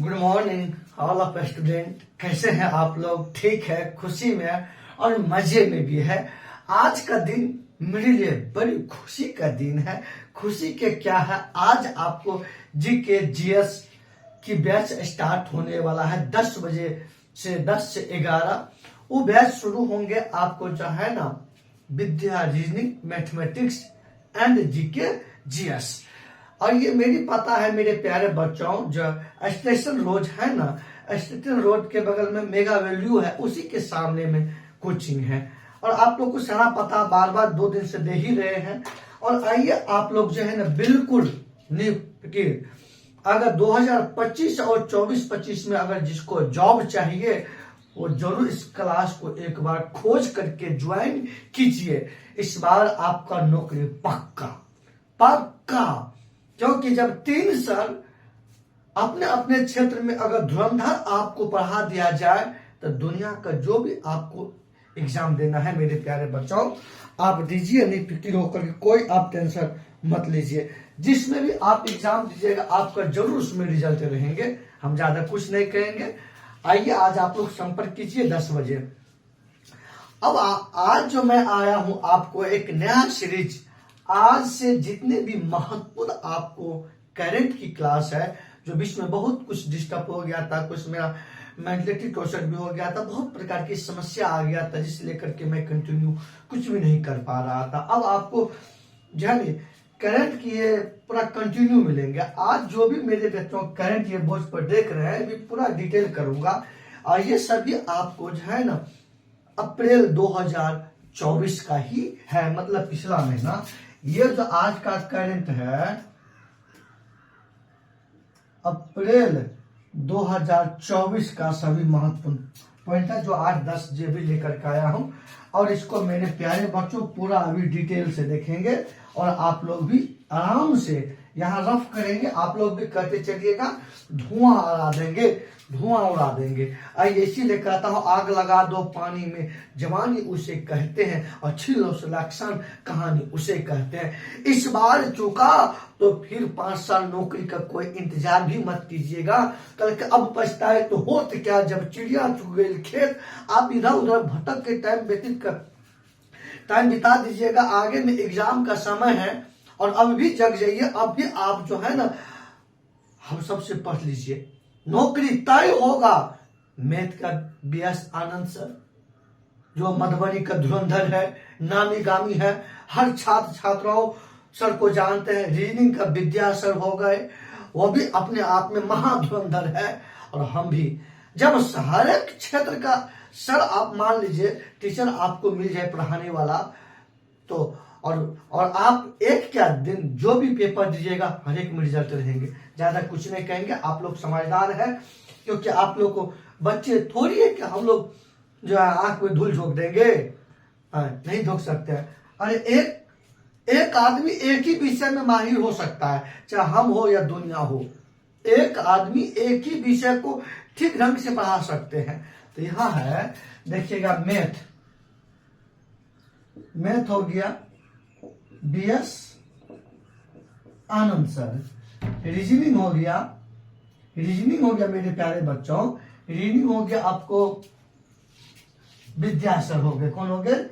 Good morning all of student. कैसे हैं आप लोग? ठीक है, खुशी में और मजे में भी है। आज का दिन मेरे लिए बड़ी खुशी का दिन है। खुशी के क्या है, आज आपको जीके जीएस की बैच स्टार्ट होने वाला है 10 बजे से 10 से 11। वो बैच शुरू होंगे आपको जो है ना विद्या, reasoning, mathematics and GK GS. और ये मेरी पता है मेरे प्यारे बच्चों, जो स्टेशन रोड है ना, स्टेशन रोड के बगल में मेगा वैल्यू है, उसी के सामने में कोचिंग है। और आप लोग को सारा पता बार बार 2 दिन से दे ही रहे हैं। और आइए आप लोग जो है ना बिल्कुल निफिकिर, अगर 2025 और 24-25 में अगर जिसको जॉब चाहिए वो जरूर इस क्लास को एक बार खोज करके ज्वाइन कीजिए। इस बार आपका नौकरी पक्का पक्का, क्योंकि जब 3 साल अपने अपने क्षेत्र में अगर धुरंधर आपको पढ़ा दिया जाए तो दुनिया का जो भी आपको एग्जाम देना है मेरे प्यारे बच्चों आप दीजिए, नहीं फिक्र होकर के कोई आप टेंशन मत लीजिए। जिसमें भी आप एग्जाम दीजिएगा आपका जरूर उसमें रिजल्ट रहेंगे। हम ज्यादा कुछ नहीं कहेंगे। आइए आज आप लोग संपर्क कीजिए 10 बजे। अब आज जो मैं आया हूं आपको एक नया सीरीज, आज से जितने भी महत्वपूर्ण आपको करंट की क्लास है, जो बीच में बहुत कुछ डिस्टर्ब हो गया था, कुछ मेरा मेंटलिटी टॉर्चर भी हो गया था, बहुत प्रकार की समस्या आ गया था जिस लेकर के मैं कंटिन्यू कुछ भी नहीं कर पा रहा था। अब आपको जानिए करंट की ये पूरा कंटिन्यू मिलेंगे। आज जो भी मेरे बच्चों करंट ये बोर्ड पर देख रहे हैं भी पूरा डिटेल करूंगा। और ये सभी आपको जो है ना अप्रैल 2024 का ही है, मतलब पिछला महीना। ये जो आज का करंट है अप्रैल 2024 का सभी महत्वपूर्ण पॉइंट है जो आज 10 जेबी लेकर के आया हूं। और इसको मेरे प्यारे बच्चों पूरा अभी डिटेल से देखेंगे और आप लोग भी आराम से यहाँ रफ करेंगे। आप लोग भी करते चलिएगा, धुआं उड़ा देंगे, धुआं उड़ा देंगे। आइए इसीलिए कहता हूँ आग लगा दो पानी में, जवानी उसे कहते हैं और छिलो सुलक्षण कहानी उसे कहते हैं। इस बार चूका तो फिर 5 साल नौकरी का कोई इंतजार भी मत कीजिएगा। कल के अब पछताए तो होत क्या जब चिड़िया चुग गई खेत। आप इधर उधर भटक के टाइम बिता दीजिएगा। आगे में एग्जाम का समय है और अब भी जग जाइए। अब भी आप जो है ना हम सबसे पढ़ लीजिए, नौकरी तय होगा। मैथ का बीएस आनंद सर जो मधुबनी का धुरंधर है, नामी गामी है, हर छात्र छात्राओं सर को जानते हैं। रीजनिंग का विद्या सर हो गए, वो भी अपने आप में महाधुरंधर है। और हम भी जब हर एक क्षेत्र का सर आप मान लीजिए टीचर आपको मिल जाए पढ़ाने वाला, तो और आप एक क्या दिन जो भी पेपर दीजिएगा हर एक में रिजल्ट रहेंगे। ज्यादा कुछ नहीं कहेंगे, आप लोग समझदार है, क्योंकि आप लोग को बच्चे थोड़ी है कि हम लोग जो है आंख में धूल झोंक देंगे, नहीं झोंक सकते हैं। अरे एक आदमी एक ही विषय में माहिर हो सकता है, चाहे हम हो या दुनिया हो। एक आदमी एक ही विषय को ठीक ढंग से पढ़ा सकते हैं। तो यहां है देखिएगा मैथ हो गया बीएस आनंद सर। रीजनिंग हो गया मेरे प्यारे बच्चों, रीजनिंग हो गया आपको विद्या सर हो गए। कौन हो गए?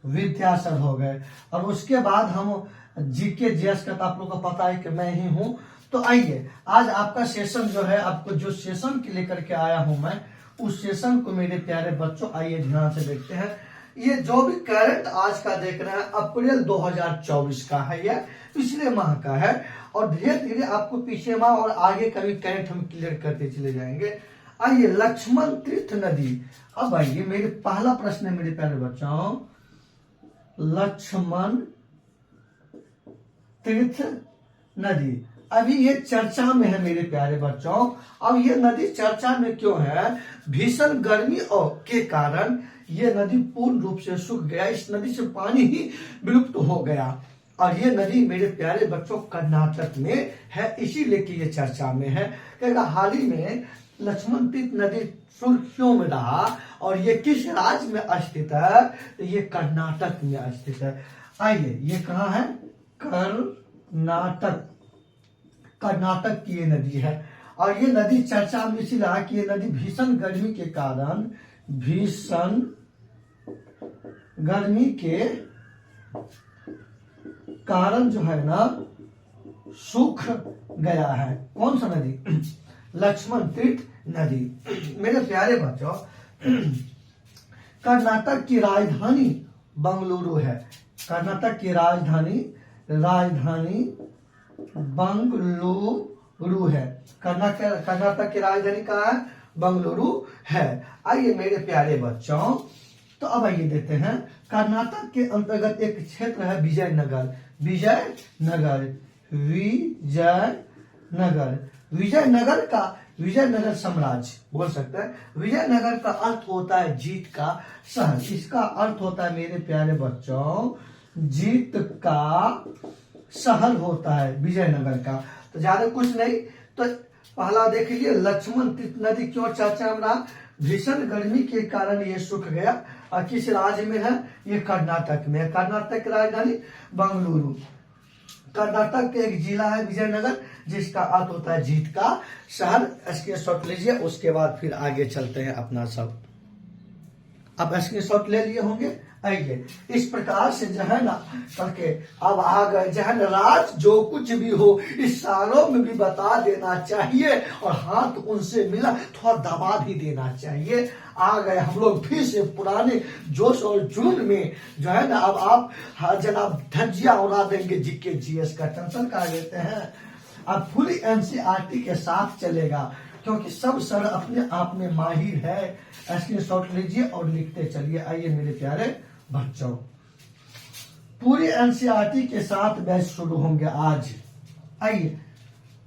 विद्या सर हो गए। और उसके बाद हम जीके जीएस का तो आप लोगों को पता है कि मैं ही हूं। तो आइए आज आपका सेशन जो है, आपको जो सेशन के लेकर के आया हूं मैं, उस सेशन को मेरे प्यारे बच्चों आइए ध्यान से देखते हैं। ये जो भी करंट आज का देख रहे हैं अप्रैल 2024 का है, यह पिछले माह का है। और धीरे धीरे आपको पीछे माह और आगे का भी करंट हम क्लियर करते चले जाएंगे। आइए लक्ष्मण तीर्थ नदी। अब आइए मेरे पहला प्रश्न है मेरे प्यारे बच्चों, लक्ष्मण तीर्थ नदी अभी ये चर्चा में है मेरे प्यारे बच्चों। अब ये नदी चर्चा में क्यों है? भीषण गर्मी और के कारण ये नदी पूर्ण रूप से सूख गया। इस नदी से पानी ही विलुप्त हो गया। और ये नदी मेरे प्यारे बच्चों कर्नाटक में है, इसीलिए कि ये चर्चा में है। क्योंकि हाल ही में लक्ष्मण तीर्थ नदी सुर्खियों में रहा। और ये किस राज्य में स्थित है? तो ये कर्नाटक में स्थित है। आइए ये कहाँ है? कर्नाटक। कर्नाटक की ये नदी है। और ये नदी चर्चा में इसलिए रहा कि ये नदी भीषण गर्मी के कारण, भीषण गर्मी के कारण जो है ना सूख गया है। कौन सा नदी? लक्ष्मण तीर्थ नदी। मेरे प्यारे बच्चों, कर्नाटक की राजधानी बंगलुरु है। कर्नाटक की राजधानी बंगलुरु है। कर्नाटक की राजधानी कहाँ है? बंगलुरु है। आइए मेरे प्यारे बच्चों, तो अब आइए देखते हैं। कर्नाटक के अंतर्गत एक क्षेत्र है विजयनगर। विजयनगर साम्राज्य बोल सकते हैं। विजयनगर का अर्थ होता है जीत का शहर। इसका अर्थ होता है मेरे प्यारे बच्चों, जीत का शहर होता है विजयनगर का। तो ज्यादा कुछ नहीं, तो पहला देख लीजिए, लक्ष्मण तीर्थ नदी क्यों चर्चा में रहा? भीषण गर्मी के कारण ये सूख गया। और किस राज्य में है? ये कर्नाटक में है। कर्नाटक की राजधानी बंगलुरु। कर्नाटक के एक जिला है विजयनगर, जिसका अर्थ होता है जीत का शहर। स्क्रीनशॉट लीजिए, उसके बाद फिर आगे चलते हैं अपना सब। अब स्क्रीनशॉट ले लिए होंगे। आइए इस प्रकार से जो है ना करके अब आ गए जो है ना, राज जो कुछ भी हो इस सालों में भी बता देना चाहिए, और हाथ उनसे मिला थोड़ा दबा भी देना चाहिए। आ गए हम लोग फिर से पुराने जोश और जुनून में जो है ना। अब आप जनाब धज्जियां उड़ा देंगे जीके जीएस का, टेंशन कर लेते हैं। अब फुल एनसीईआरटी के साथ चलेगा, क्योंकि सब सर अपने आप में माहिर है। स्क्रीनशॉट लीजिए और लिखते चलिए। आइए मेरे प्यारे बच्चों, पूरी एनसीईआरटी के साथ बैच शुरू होंगे आज। आइए,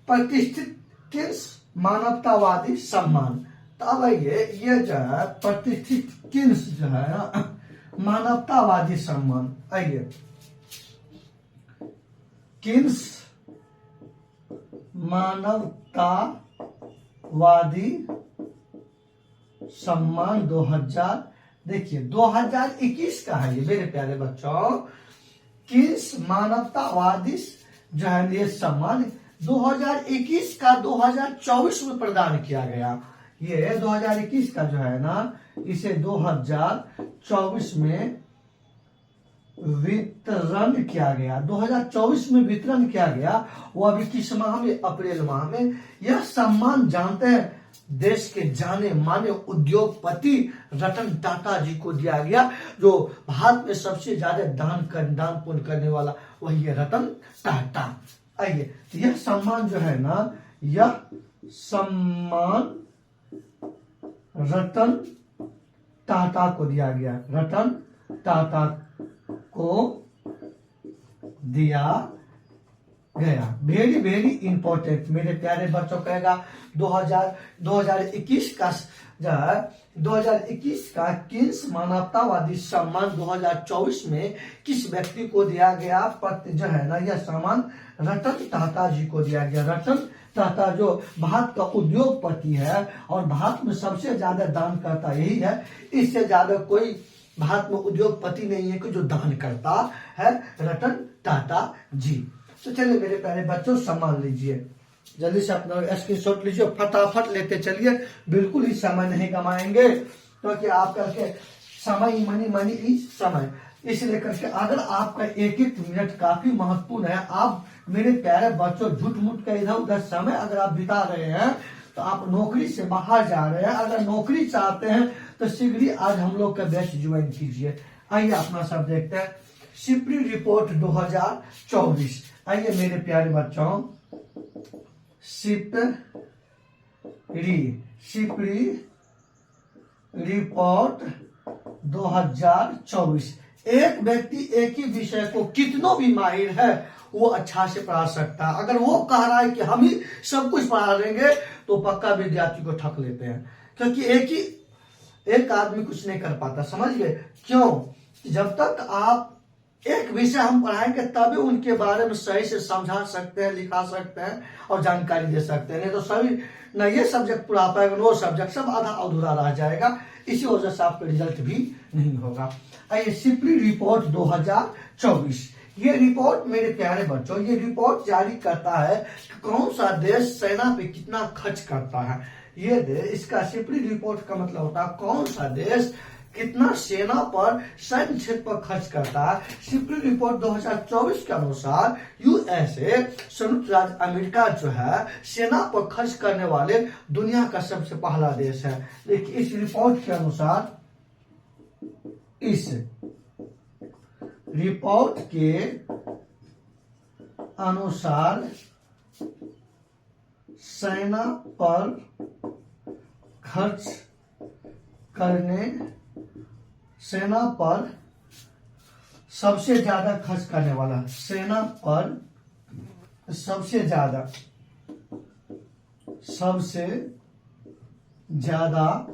प्रतिष्ठित किन्स मानवतावादी सम्मान। तो अब आइए, ये जो है प्रतिष्ठित किन्स जो है ना मानवतावादी सम्मान। आइए, किन्स मानवतावादी सम्मान 2000, देखिए 2021 का है ये मेरे प्यारे बच्चों। किन्स मानवतावादी जो है ये सम्मान 2021 का 2024 में प्रदान किया गया। ये 2021 का जो है ना, इसे 2024 में वितरण किया गया। 2024 में वितरण किया गया। वो अभी किस माह में? अप्रैल माह में। यह सम्मान जानते हैं देश के जाने माने उद्योगपति रतन टाटा जी को दिया गया, जो भारत में सबसे ज्यादा दान पुण्य करने वाला वही है रतन टाटा। आइए, यह सम्मान जो है ना, यह सम्मान रतन टाटा को दिया गया। रतन टाटा को दिया गया। वेरी वेरी इंपॉर्टेंट मेरे प्यारे बच्चों। कहेगा 2021 का जो है 2021 का किन्स मानवतावादी सम्मान 2024 में किस व्यक्ति को दिया गया? जो है ना, यह सम्मान रतन टाटा जी को दिया गया। रतन टाटा जो भारत का उद्योगपति है और भारत में सबसे ज्यादा दान करता यही है। इससे ज्यादा कोई भारत में उद्योगपति नहीं है कि जो दान करता है, रतन टाटा जी। तो चलिए मेरे प्यारे बच्चों, सम्मान लीजिए, जल्दी से अपना स्क्रीनशॉट लीजिए, फटाफट लेते चलिए। बिल्कुल ही समय नहीं गमाएंगे, क्योंकि आप करके समय मनी इज समय। इसलिए करके अगर आपका एक एक मिनट काफी महत्वपूर्ण है। आप मेरे प्यारे बच्चों झूठ मूठ का इधर उधर समय अगर आप बिता रहे हैं तो आप नौकरी से बाहर जा रहे हैं। अगर नौकरी चाहते हैं तो शीघ्र ही आज हम लोग का बैच ज्वाइन कीजिए। आइए अपना सब देखते हैं। सिपरी रिपोर्ट 2024। आइए मेरे प्यारे बच्चों, सिपरी रिपोर्ट 2024। एक व्यक्ति एक ही विषय को कितनों भी माहिर है वो अच्छा से पढ़ा सकता है। अगर वो कह रहा है कि हम ही सब कुछ पढ़ा देंगे तो पक्का विद्यार्थी को ठग लेते हैं, क्योंकि एक आदमी कुछ नहीं कर पाता। समझ गए क्यों? जब तक आप एक विषय हम पढ़ाएंगे तभी उनके बारे में सही से समझा सकते हैं, लिखा सकते हैं और जानकारी दे सकते हैं। नहीं तो सभी न ये सब्जेक्ट पढ़ा पाएगा, वो सब्जेक्ट सब आधा अधूरा रह जाएगा। इसी वजह से आपका रिजल्ट भी नहीं होगा। आइए, सिपरी रिपोर्ट 2024। ये रिपोर्ट मेरे प्यारे बच्चों, ये रिपोर्ट जारी करता है कि कौन सा देश सेना पे कितना खर्च करता है। ये देश, इसका सिपरी रिपोर्ट का मतलब होता है कौन सा देश कितना सेना पर, सैन्य क्षेत्र पर खर्च करता है। सिपरी रिपोर्ट 2024 के अनुसार यूएसए, संयुक्त राज्य अमेरिका जो है सेना पर खर्च करने वाले दुनिया का सबसे पहला देश है। देखिए इस रिपोर्ट के अनुसार, इस रिपोर्ट के अनुसार सेना पर खर्च करने, सेना पर सबसे ज्यादा खर्च करने वाला, सेना पर सबसे ज्यादा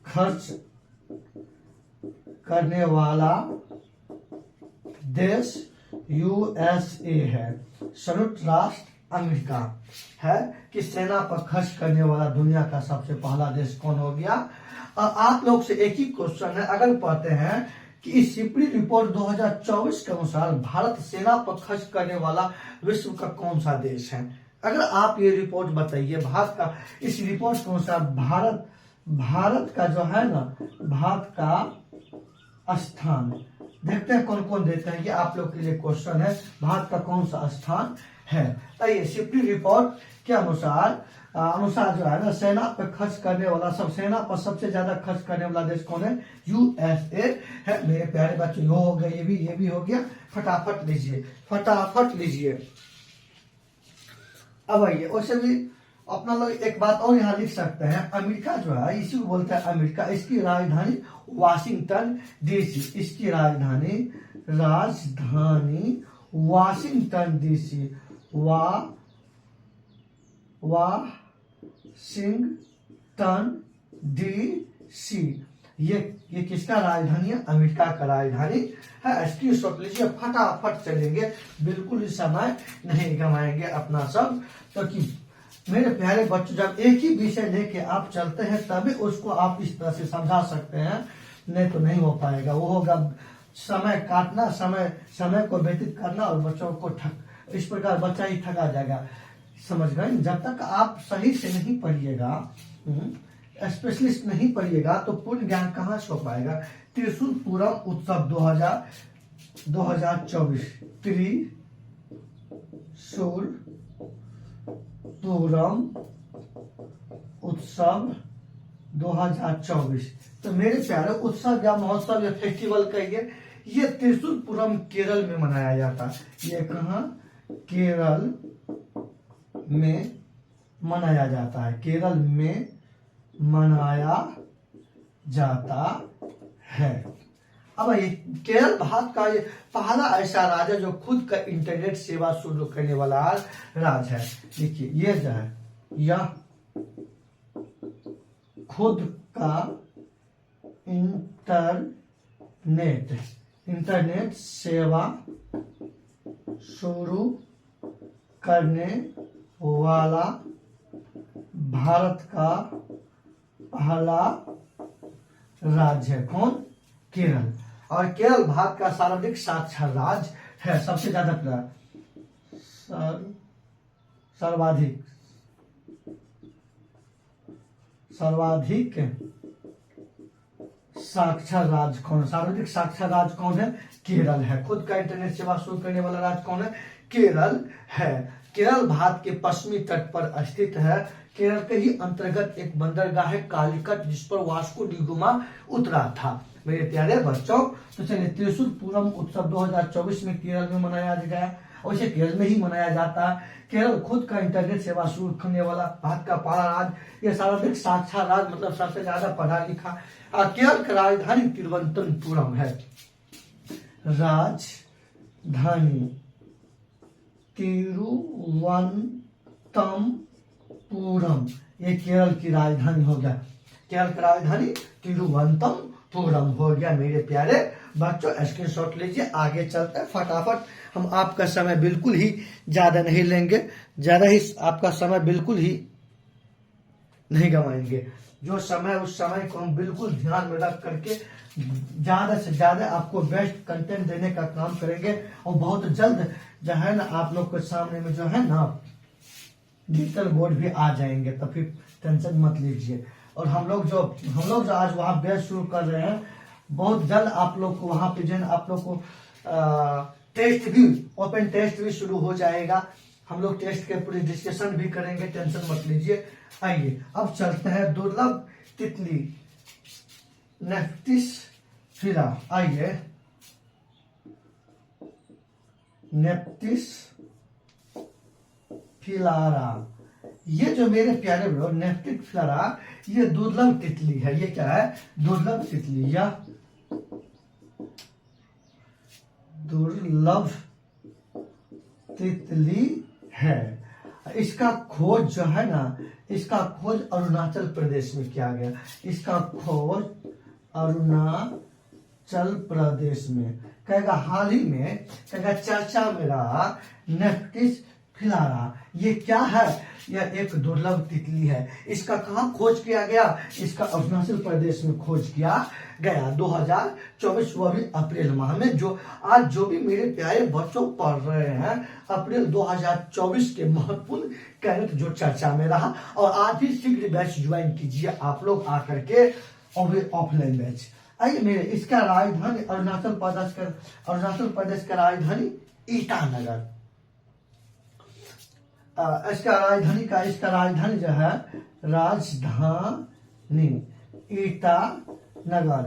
खर्च करने वाला देश यूएसए है, संयुक्त राष्ट्र अमेरिका है कि सेना पर खर्च करने वाला दुनिया का सबसे पहला देश कौन हो गया। आप लोग से एक ही क्वेश्चन है, अगर पढ़ते हैं कि इस सिपरी रिपोर्ट 2024 के अनुसार भारत सेना पर खर्च करने वाला विश्व का कौन सा देश है। अगर आप ये रिपोर्ट बताइए भारत का, इस रिपोर्ट के अनुसार भारत का जो है ना, भारत का स्थान, देखते हैं कौन कौन देते हैं। ये आप लोग के लिए क्वेश्चन है, भारत का कौन सा स्थान है। ये सिपरी रिपोर्ट के अनुसार जो है ना, सेना पर खर्च करने वाला, सब सेना पर सबसे ज्यादा खर्च करने वाला देश कौन है, यूएसए है। मेरे प्यारे बच्चों, यो हो गया, ये भी हो गया। फटाफट लीजिए। अब आइए, वैसे भी अपना लोग एक बात और यहाँ लिख सकते हैं, अमेरिका जो है, इसी को बोलते हैं अमेरिका, इसकी राजधानी वाशिंगटन डीसी, इसकी राजधानी वाशिंगटन डीसी, वाशिंगटन डीसी, ये किसका राजधानी है, अमेरिका का राजधानी है। इसकी शॉट लीजिए, फटाफट चलेंगे, बिल्कुल समय नहीं गंवाएंगे अपना सब, क्योंकि मेरे प्यारे बच्चों जब एक ही विषय लेके आप चलते हैं तभी उसको आप इस तरह से समझा सकते हैं, नहीं तो नहीं हो पाएगा। वो होगा समय काटना, समय को व्यतीत करना और बच्चों को इस प्रकार बच्चा ही थका जाएगा, समझ गए। जब तक आप सही से नहीं पढ़िएगा, स्पेशलिस्ट नहीं पढ़िएगा, तो पूर्ण ज्ञान कहाँ से हो पाएगा। त्रिशूल पूरम उत्सव 2024, त्रिशूल पूरम उत्सव 2024, तो मेरे प्यारे उत्सव या महोत्सव या फेस्टिवल कहिए, ये त्रिशूलपुरम केरल में मनाया जाता है। ये कहाँ, केरल में मनाया जाता है, केरल में मनाया जाता है। अब ये केरल भारत का ये पहला ऐसा राज्य है जो खुद का इंटरनेट सेवा शुरू करने वाला राज्य है। देखिए ये जो है, यह खुद का इंटरनेट सेवा शुरू करने वाला भारत का पहला राज्य है। कौन, केरल। और केरल भारत का सर्वाधिक साक्षर राज्य है, सबसे ज्यादा सर्वाधिक साक्षर राज्य कौन, सर्वाधिक साक्षर राज्य कौन है, केरल है। खुद का इंटरनेट सेवा शुरू करने वाला राज्य कौन है, केरल है। केरल भारत के पश्चिमी तट पर स्थित है। केरल के ही अंतर्गत एक बंदरगाह है कालीकट, जिस पर वास्को डी गामा उतरा था। मेरे प्यारे बच्चों, तो चलिए त्रिशूलपुरम उत्सव 2024 में केरल में मनाया गया, और इसे केरल में ही मनाया जाता है। केरल खुद का इंटरनेट सेवा शुरू करने वाला भारत का पहला राज्य, यह सर्वाधिक साक्षर राज्य, मतलब सबसे ज्यादा पढ़ा लिखा। केरल की राजधानी तिरुवनंतपुरम है, राजधानी तिरुवनंतपुरम, ये केरल की राजधानी हो गया। केरल की राजधानी तिरुवनंतपुरम हो गया। मेरे प्यारे बच्चों स्क्रीनशॉट लीजिए, आगे चलते हैं फटाफट। हम आपका समय बिल्कुल ही ज्यादा नहीं लेंगे, आपका समय बिल्कुल ही नहीं गंवाएंगे। जो समय उस समय को हम बिल्कुल ध्यान में रख करके ज्यादा से ज्यादा आपको बेस्ट कंटेंट देने का काम करेंगे और बहुत जल्द जो है ना आप लोग के सामने में जो है ना डिजिटल बोर्ड भी आ जाएंगे, तो फिर टेंशन मत लीजिए। और हम लोग जो आज वहाँ बैच शुरू कर रहे हैं, बहुत जल्द आप लोग को वहाँ पे जो है आप लोग को टेस्ट भी, ओपन टेस्ट भी शुरू हो जाएगा। हम लोग टेस्ट के पूरी डिस्कशन भी करेंगे, टेंशन मत लीजिए। आइए अब चलते हैं दुर्लभ तितली नेफ्टिस फिला। आइए नेफ्टिस फिलारा, ये जो मेरे प्यारे ब्रो नेफ्टिस फिलारा, ये दुर्लभ तितली है। ये क्या है? दुर्लभ तितली या दुर्लभ तितली है। इसका खोज जो है ना, इसका खोज अरुणाचल प्रदेश में किया गया। इसका खोज अरुणाचल प्रदेश में कहेगा हाल ही में कहेगा चर्चा में रहा नेफ्टिस फिलारा। ये क्या है? यह एक दुर्लभ तितली है। इसका कहाँ खोज किया गया? इसका अरुणाचल प्रदेश में खोज किया गया 2024, वह भी अप्रैल माह में। जो आज जो भी मेरे प्यारे बच्चों पढ़ रहे हैं, अप्रैल 2024 के महत्वपूर्ण कैरेट जो चर्चा में रहा। और आज ही शीघ्र बैच ज्वाइन कीजिए आप लोग आकर के, ऑफलाइन बैच। आइए मेरे, इसका राजधानी अरुणाचल प्रदेश का राजधानी ईटानगर। इसका राजधानी जो है राजधानी ईटानगर,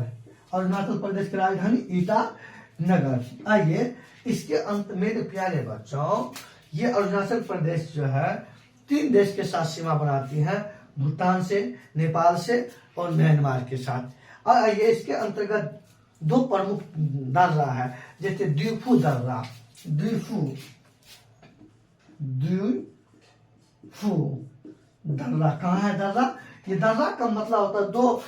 अरुणाचल प्रदेश की राजधानी ईटानगर। आइए इसके अंत मेरे प्यारे बच्चों, ये अरुणाचल प्रदेश जो है 3 देश के साथ सीमा बनाती है, भूटान से, नेपाल से और म्यांमार के साथ। और आइए इसके अंतर्गत 2 प्रमुख दर्रा है, जैसे द्वीपू दर्रा, दर्रा कहाँ है? दर्रा, ये दर्रा का मतलब होता है 2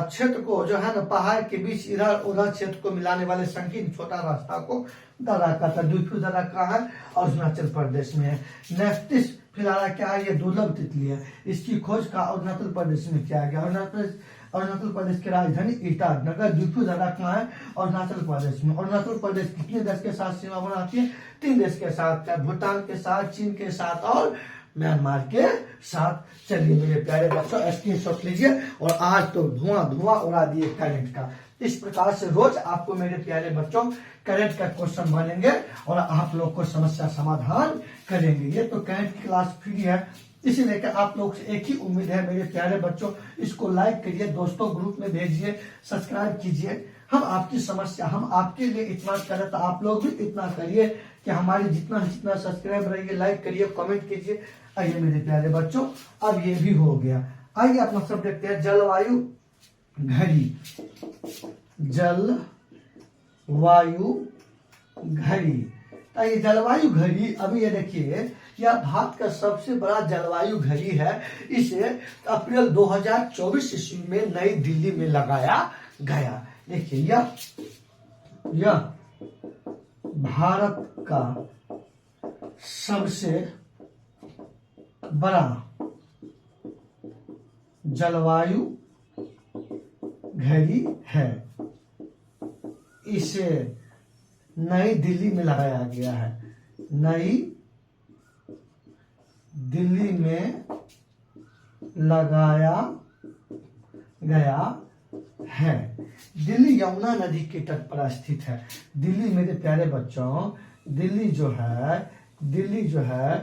क्षेत्र को जो है ना पहाड़ के बीच इधर उधर क्षेत्र को मिलाने वाले संकीर्ण छोटा रास्ता को दर्रा कहता है। द्वीपू दर्रा कहाँ है? अरुणाचल प्रदेश में है। नेफ्टिस फिलारा क्या है? ये दुर्लभ तितली है। इसकी खोज का अरुणाचल प्रदेश में किया गया। अरुणाचल प्रदेश की राजधानी ईटानगर। द्वीपू दर्रा कहाँ है? अरुणाचल प्रदेश में। अरुणाचल प्रदेश कितने देश के साथ सीमा बनाती है? 3 देश के साथ, भूटान के साथ, चीन के साथ और म्यांमार के साथ। चलिए मेरे प्यारे बच्चों स्क्रीनशॉट लीजिए। और आज तो धुआं उड़ा दिए करंट का। इस प्रकार से रोज आपको मेरे प्यारे बच्चों करंट का क्वेश्चन बनेंगे और आप लोग को समस्या समाधान करेंगे। ये तो करंट की क्लास फ्री है, इसीलिए कि आप लोग से एक ही उम्मीद है मेरे प्यारे बच्चों, इसको लाइक करिए, दोस्तों ग्रुप में भेजिए, सब्सक्राइब कीजिए। हम आपकी समस्या, हम आपके लिए इतना करें तो आप लोग भी इतना करिए कि हमारी जितना सब्सक्राइब रहिए, लाइक करिए, कमेंट कीजिए। आइए मेरे प्यारे बच्चों, अब ये भी हो गया। आइए अपना सब देखते हैं, जलवायु घड़ी। जलवायु घड़ी, ये जलवायु घड़ी, अभी ये देखिए, यह भारत का सबसे बड़ा जलवायु घड़ी है। इसे अप्रैल 2024 ईस्वी में नई दिल्ली में लगाया गया। देखिए यह भारत का सबसे बड़ा जलवायु घड़ी है। इसे नई दिल्ली में लगाया गया है। नई दिल्ली में लगाया गया है। दिल्ली यमुना नदी के तट पर स्थित है। दिल्ली मेरे प्यारे बच्चों, दिल्ली जो है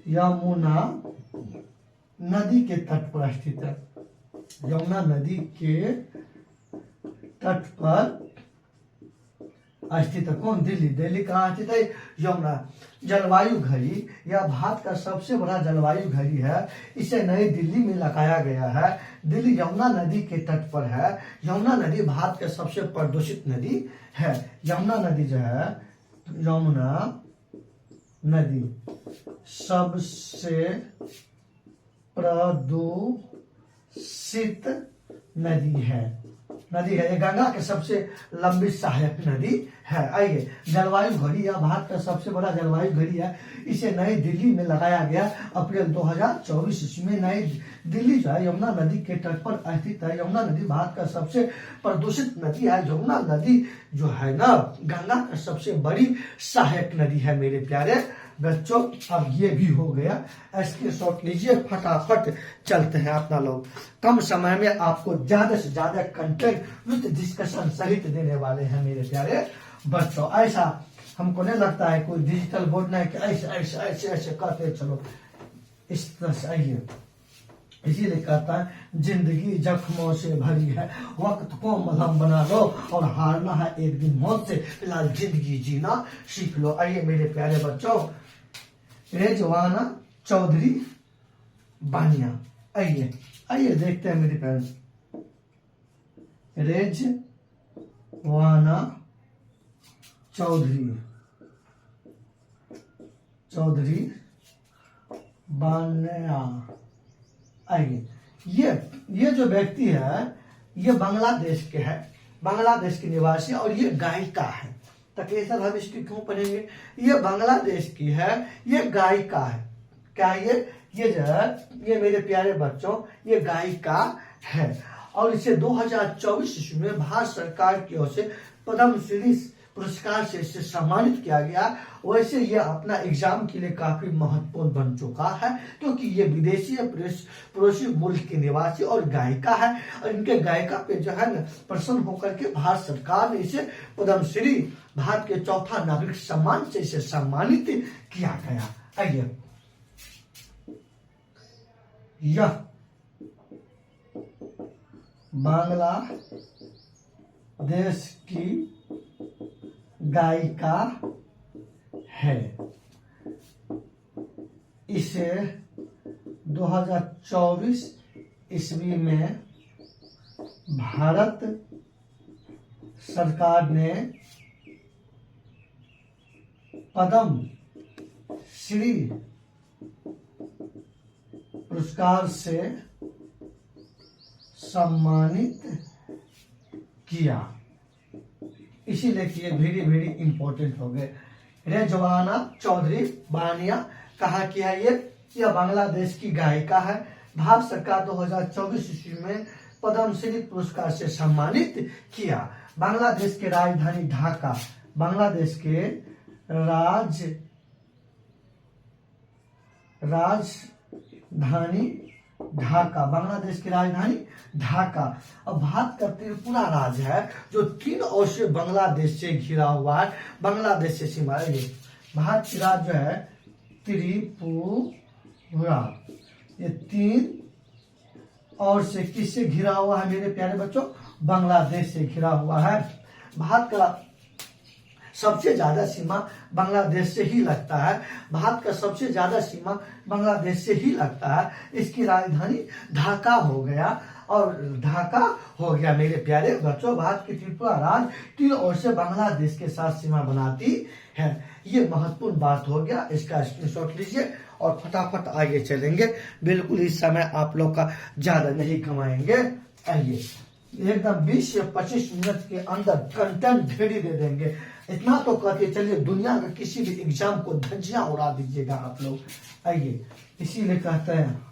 यमुना नदी के तट पर स्थित है। यमुना नदी के तट पर स्थित है। कौन? दिल्ली कहाँ स्थित है? यमुना। जलवायु घड़ी, यह भारत का सबसे बड़ा जलवायु घड़ी है। इसे नई दिल्ली में लगाया गया है। दिल्ली यमुना नदी के तट पर है। यमुना नदी भारत का सबसे प्रदूषित नदी है। यमुना नदी जो है, यमुना नदी सबसे प्रदूषित नदी है। नदी है, ये गंगा के सबसे लंबी सहायक नदी है। आइए, जलवायु घड़ी, यह भारत का सबसे बड़ा जलवायु घड़ी है। इसे नई दिल्ली में लगाया गया अप्रैल 2024 ईस्वी में। नई दिल्ली जो है यमुना नदी के तट पर स्थित है। यमुना नदी भारत का सबसे प्रदूषित नदी है। यमुना नदी जो है ना, गंगा का सबसे बड़ी सहायक नदी है मेरे प्यारे बच्चों। अब ये भी हो गया, स्क्रीनशॉट लीजिए, फटाफट चलते हैं अपना लोग। कम समय में आपको ज्यादा से ज्यादा कंटेंट विद डिस्कशन सहित देने वाले हैं मेरे प्यारे बच्चों। ऐसा हमको नहीं लगता है कोई डिजिटल बोर्ड नहीं कि ऐसे ऐसे ऐसे ऐसे करते चलो, इस तरह से। आइए, इसीलिए कहता है जिंदगी जख्मों से भरी है, वक्त को मलहम बना लो और हारना है एक दिन मौत से, फिलहाल जिंदगी जीना सीख लो। आइए मेरे प्यारे बच्चों, रेजवाना चौधरी बानिया, आइए आइए देखते हैं मेरे प्यारे। रेजवाना चौधरी बानिया, आइए। ये जो व्यक्ति है ये बांग्लादेश के है, बांग्लादेश के निवासी, और ये गायिका है। तकलीफ हम इसकी क्यों पढ़ेंगे, ये बांग्लादेश की है, ये गायिका है। क्या ये जो है, ये मेरे प्यारे बच्चों, ये गायिका है। और इसे 2024 ईस्वी में भारत सरकार की ओर से पद्मश्री पुरस्कार से इसे सम्मानित किया गया। वैसे ये अपना एग्जाम के लिए काफी महत्वपूर्ण बन चुका है, क्योंकि ये विदेशी पड़ोसी मुल्क के निवासी और गायिका है। और इनके गायिका पे जो है न प्रसन्न होकर के भारत सरकार ने इसे पद्मश्री, भारत के चौथा नागरिक सम्मान से इसे सम्मानित किया गया। आइए, यह बांग्लादेश की गायिका है। इसे 2024 ईस्वी में भारत सरकार ने पद्म श्री पुरस्कार से सम्मानित किया। इसीलिए कि ये वेरी वेरी इंपॉर्टेंट हो गए। रेजवाना चौधरी बानिया कहा कि है यह बांग्लादेश की गायिका है। भारत सरकार 2024 ईस्वी में पद्मश्री पुरस्कार से सम्मानित किया। बांग्लादेश के राजधानी ढाका, बांग्लादेश के राजधानी ढाका, बांग्लादेश की राजधानी ढाका। अब भारत का त्रिपुरा राज्य है जो 3 ओर से बांग्लादेश से घिरा हुआ है। बांग्लादेश से सीमा है। भारत की राज्य है त्रिपुरा, ये 3 ओर से किससे घिरा हुआ है मेरे प्यारे बच्चों, बांग्लादेश से घिरा हुआ है। भारत का सबसे ज्यादा सीमा बांग्लादेश से ही लगता है। भारत का सबसे ज्यादा सीमा बांग्लादेश से ही लगता है। इसकी राजधानी ढाका हो गया, और ढाका हो गया मेरे प्यारे बच्चों। भारत की त्रिपुरा राज्य 3 ओर से बांग्लादेश के साथ सीमा बनाती है। ये महत्वपूर्ण बात हो गया, इसका स्क्रीनशॉट लीजिए और फटाफट आगे चलेंगे। बिल्कुल इस समय आप लोग का ज्यादा नहीं कमाएंगे। आइए, एकदम 20 से 25 मिनट के अंदर कंटेंट ढेरी दे देंगे। इतना तो कहते चलिए, दुनिया का किसी भी एग्जाम को धज्जियां उड़ा दीजिएगा आप लोग। आइए, इसीलिए कहते हैं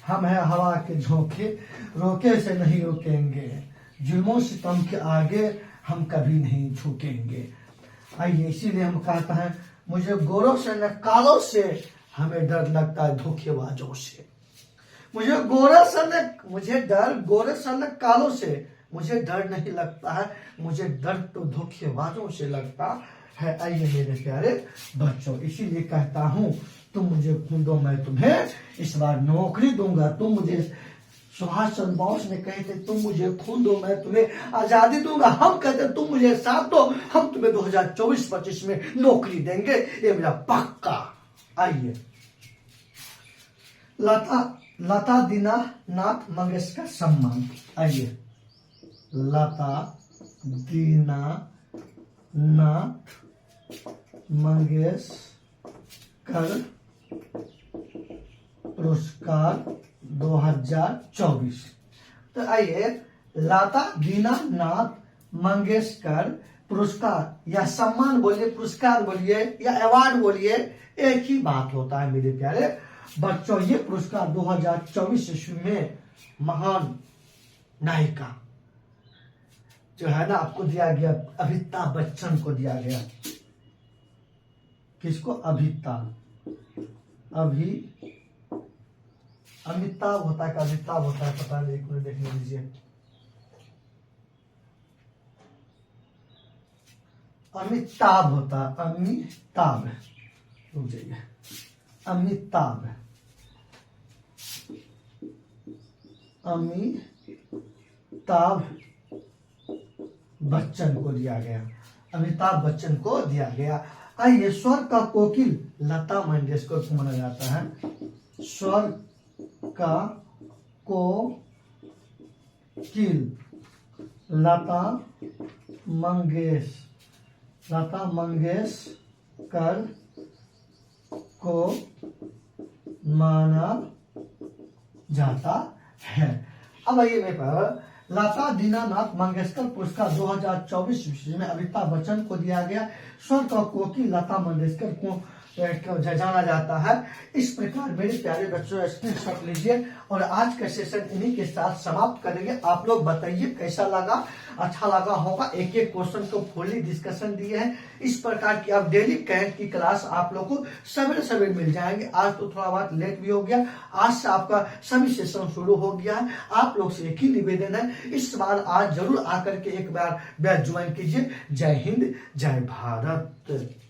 हम है हवा के झोंके, रोके से नहीं रोकेंगे, जुल्मों सितम के आगे हम कभी नहीं झुकेंगे। आइए, इसीलिए हम कहते हैं मुझे गोरों से न कालों से हमें डर लगता है धोखेबाजों से। मुझे गोरे से न कालों से मुझे डर नहीं लगता है, मुझे डर तो धोखेबाजों से लगता है। आइए मेरे प्यारे बच्चों, इसीलिए कहता हूँ तुम मुझे खून दो मैं तुम्हें इस बार नौकरी दूंगा। तुम मुझे, सुभाष चंद्र बोस ने कहे थे तुम मुझे खून दो मैं तुम्हें आजादी दूंगा। हम कहते तुम मुझे साथ दो, हम तुम्हें 2024-25 में नौकरी देंगे, ये मेरा पक्का। आइए, लता दीनानाथ मंगेशकर सम्मान। आइए, लता दीनानाथ मंगेशकर पुरस्कार 2024। तो आइए, लता दीनानाथ मंगेशकर पुरस्कार या सम्मान बोलिए, पुरस्कार बोलिए या अवार्ड बोलिए, एक ही बात होता है मेरे प्यारे बच्चों। ये पुरस्कार 2024 ईस्वी में महान नायिका जो है ना आपको दिया गया, अमिताभ बच्चन को दिया गया। किसको? अमिताभ होता है, अमिताभ होता है, पता नहीं, एक मिनट देखने दीजिए। अमिताभ होता है, अमिताभ, रुक जाइए, अमिताभ बच्चन को दिया गया, अमिताभ बच्चन को दिया गया। आइए, स्वर का कोकिल लता मंगेशकर को माना जाता है। स्वर का कोकिल लता मंगेशकर को माना जाता है। अब आइए मेरे पास लता दीनानाथ मंगेशकर पुरस्कार 2024 ईस्वी में अमिताभ बच्चन को दिया गया। स्वर का कोकिल लता मंगेशकर को जाना जाता है। इस प्रकार मेरे प्यारे बच्चों स्क्रीनशॉट लीजिए और आज का सेशन इन्हीं के साथ समाप्त करेंगे। आप लोग बताइए कैसा लगा, अच्छा लगा होगा। एक एक क्वेश्चन को फुल्ली डिस्कशन दिए हैं। इस प्रकार की अब डेली कैंट की क्लास आप लोग को सवेरे सवेरे मिल जाएंगे। आज तो थोड़ा बहुत लेट भी हो गया, आज से आपका सभी सेशन शुरू हो गया है। आप लोग से एक ही निवेदन है, इस बार आज जरूर आकर के एक बार बैच ज्वाइन कीजिए। जय हिंद, जय भारत।